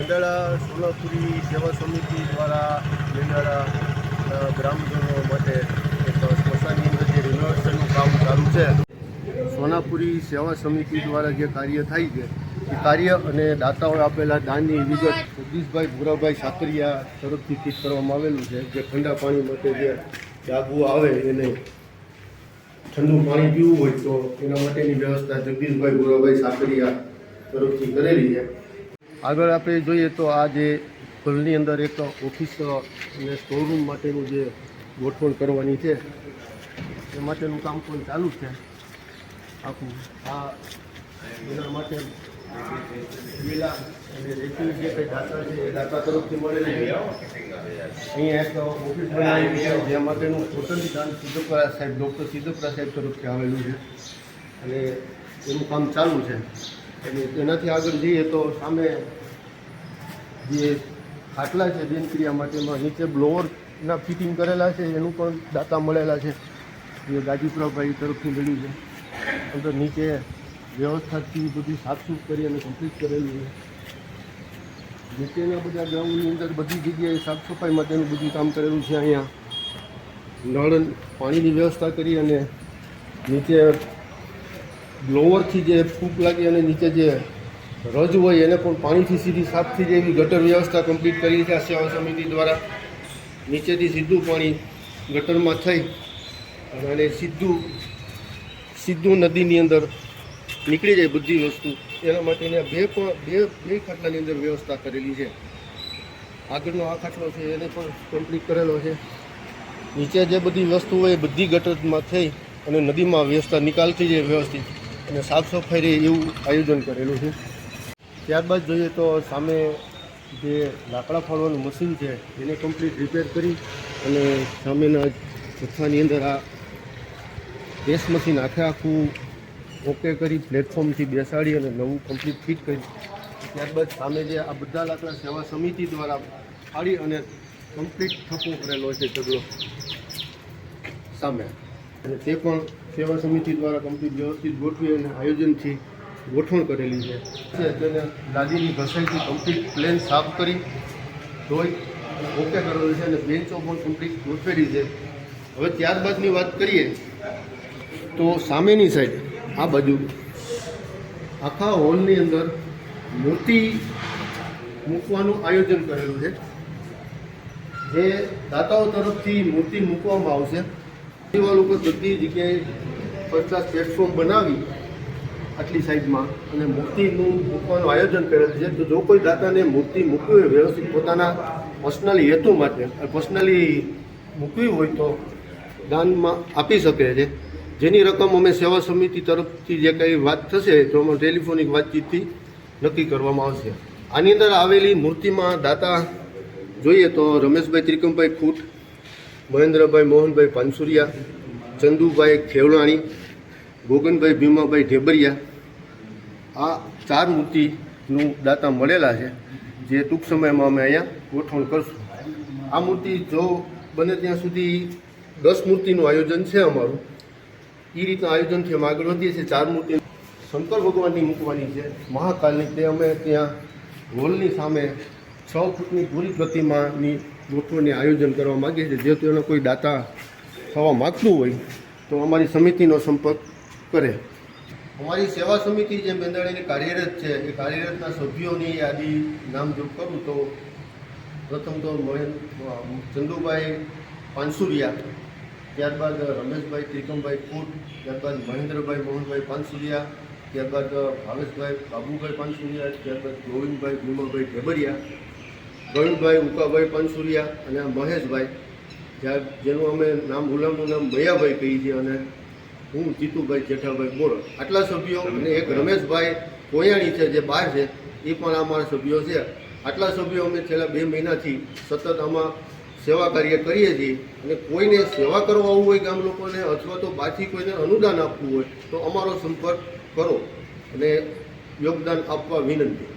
મેંદરડા સોનાપુરી સેવા સમિતિ દ્વારા મેંદરડા ગ્રામજનો માટે એક સ્મશાનની અંદર જે રિનોવેશનનું કામ ચાલુ છે, સોનાપુરી સેવા સમિતિ દ્વારા જે કાર્ય થાય છે એ કાર્ય અને દાતાઓએ આપેલા દાનની વિગત જગદીશભાઈ ભૂરાભાઈ સાકરિયા તરફથી ફીટ કરવામાં આવેલું છે. જે ઠંડા પાણી માટે જે ડાઘવું આવે એને ઠંડુ પાણી પીવું હોય તો એના માટેની વ્યવસ્થા જગદીશભાઈ ભૂરાભાઈ સાકરિયા તરફથી કરેલી છે. આગળ આપણે જોઈએ તો આ જે ઘરની અંદર એક ઓફિસ અને સ્ટોરરૂમ માટેનું જે ગોઠવણ કરવાની છે એ માટેનું કામ પણ ચાલુ છે આખું. આ એના માટે વેલા અને રેતી જે કંઈ દાતા છે એ દાતા તરફથી મળેલી છે. અહીંયા એક ઓફિસ બનાવેલી છે જે માટેનું ટોટલી દાન સિદ્ધપરા સાહેબ ડૉક્ટર સિદ્ધપરા સાહેબ તરફથી આવેલું છે અને એનું કામ ચાલુ છે. અને તેનાથી આગળ જઈએ તો સામે જે ખાટલા છે દિનક્રિયા માટેમાં નીચે બ્લોવરના ફિટિંગ કરેલા છે એનું પણ દાતા મળેલા છે જે ગાજીપુરાભાઈ તરફથી મળ્યું છે. અંદર નીચે વ્યવસ્થાથી બધી સાફસૂફ કરી અને કમ્પ્લીટ કરેલું છે. નીચેના બધા ગ્રાઉન્ડની અંદર બધી જગ્યાએ સાફ સફાઈ માટેનું બધું કામ કરેલું છે. અહીંયા નળ પાણીની વ્યવસ્થા કરી અને નીચે બ્લોવરથી જે ફૂંક લાગી અને નીચે જે રજ હોય એને પણ પાણીથી સીધી સાફ થઈ જાય એવી ગટર વ્યવસ્થા કમ્પ્લીટ કરી છે આ સેવા સમિતિ દ્વારા. નીચેથી સીધું પાણી ગટરમાં થઈ અને સીધું નદીની અંદર નીકળી જાય બધી વસ્તુ. એના માટેની બે ખાટલાની અંદર વ્યવસ્થા કરેલી છે. આગળનો આ ખાટલો છે એને પણ કમ્પ્લીટ કરેલો છે. નીચે જે બધી વસ્તુ હોય એ બધી ગટરમાં થઈ અને નદીમાં વ્યવસ્થા નિકાલ થઈ જાય વ્યવસ્થિત અને સાફ સફાઈ રહે એવું આયોજન કરેલું છે. ત્યારબાદ જોઈએ તો સામે જે લાકડા ફાળવાનું મશીન છે એને કમ્પ્લીટ રિપેર કરી અને સામેના જથ્થાની અંદર આ પ્રેસ મશીન આખું ઓકે કરી પ્લેટફોર્મથી બેસાડી અને નવું કમ્પ્લીટ ફિટ કરી. ત્યારબાદ સામે જે આ બધા લાકડા સેવા સમિતિ દ્વારા ફાડી અને કમ્પ્લીટ થપ્પો કરેલો છે ઢગલો સામે, અને તે પણ સેવા સમિતિ દ્વારા કમ્પ્લીટ વ્યવસ્થિત ગોઠવી અને આયોજનથી ગોઠવણ કરેલી છે. તેને લાદીની ઘસાઈથી કમ્પ્લીટ પ્લેન સાફ કરી ધોઈ ઓકે કરેલું છે અને બેન્ચો પણ કમ્પ્લીટ ગોઠવેલી છે. હવે ત્યારબાદની વાત કરીએ તો સામેની સાઈડ આ બાજુ આખા હોલની અંદર મૂર્તિ મૂકવાનું આયોજન કરેલું છે. જે દાતાઓ તરફથી મૂર્તિ મૂકવામાં આવશે દિવાલ ઉપર બધી જગ્યાએ ફર્સ્ટ ક્લાસ પ્લેટફોર્મ બનાવી આટલી સાઈડમાં અને મૂર્તિનું મૂકવાનું આયોજન કરેલું છે. તો જો કોઈ દાતાને મૂર્તિ મૂકવી હોય વ્યવસ્થિત પોતાના પર્સનલી હેતુ માટે પર્સનલી મૂકવી હોય તો દાનમાં આપી શકે છે. જેની રકમ અમે સેવા સમિતિ તરફથી જે કંઈ વાત થશે તો અમે ટેલિફોનિક વાતચીતથી નક્કી કરવામાં આવશે. આની અંદર આવેલી મૂર્તિમાં દાતા જોઈએ તો રમેશભાઈ ત્રિકમભાઈ ખૂટ, મહેન્દ્રભાઈ મોહનભાઈ પાનસુરિયા, ચંદુભાઈ ખેવલાણી, ગોગનભાઈ ભીમાભાઈ ઢેબરિયા, આ 4 મૂર્તિનું દાતા મળેલા છે જે ટૂંક સમયમાં અમે અહીંયા ગોઠવણ કરશું. આ મૂર્તિ જો બને ત્યાં સુધી 10 મૂર્તિનું આયોજન છે અમારું. એ રીતના આયોજનથી અમે આગળ વધીએ છીએ. 4 મૂર્તિ શંકર ભગવાનની મૂકવાની છે મહાકાલની. તે અમે ત્યાં હોલની સામે 6 ફૂટની પૂરી પ્રતિમાની ગોઠવણી આયોજન કરવા માગીએ છીએ. જે તેનો કોઈ દાતા થવા માગતું હોય તો અમારી સમિતિનો સંપર્ક કરે. અમારી સેવા સમિતિ જે મેંદરડાની કાર્યરત છે એ કાર્યરતના સભ્યોની યાદી નામજોગ કરું તો પ્રથમ તો ચંદુભાઈ પાનસુરિયા, ત્યારબાદ રમેશભાઈ ત્રિકમભાઈ ખૂટ, ત્યારબાદ મહેન્દ્રભાઈ મોહનભાઈ પાનસુરિયા, ત્યારબાદ ભાવેશભાઈ બાબુભાઈ પાનસુરિયા, ત્યારબાદ ગોવિંદભાઈ ભીમાભાઈ ઢેબરિયા, ગણભાઈ ઉકાભાઈ પાનસુરિયા અને મહેશભાઈ જેનું અમે નામ ગુલામનું નામ મયાભાઈ કહીએ છીએ અને હું જીતુભાઈ જેઠાભાઈ બોરડ. આટલા સભ્યો અને એક રમેશભાઈ કોયાણી છે જે બહાર છે એ પણ અમારા સભ્યો છે. આટલા સભ્યો અમે છેલ્લા 2 મહિનાથી સતત આમાં સેવા કાર્ય કરીએ છીએ. અને કોઈને સેવા કરવા આવવું હોય ગામ લોકોને અથવા તો બહારથી કોઈને અનુદાન આપવું હોય તો અમારો સંપર્ક કરો અને યોગદાન આપવા વિનંતી.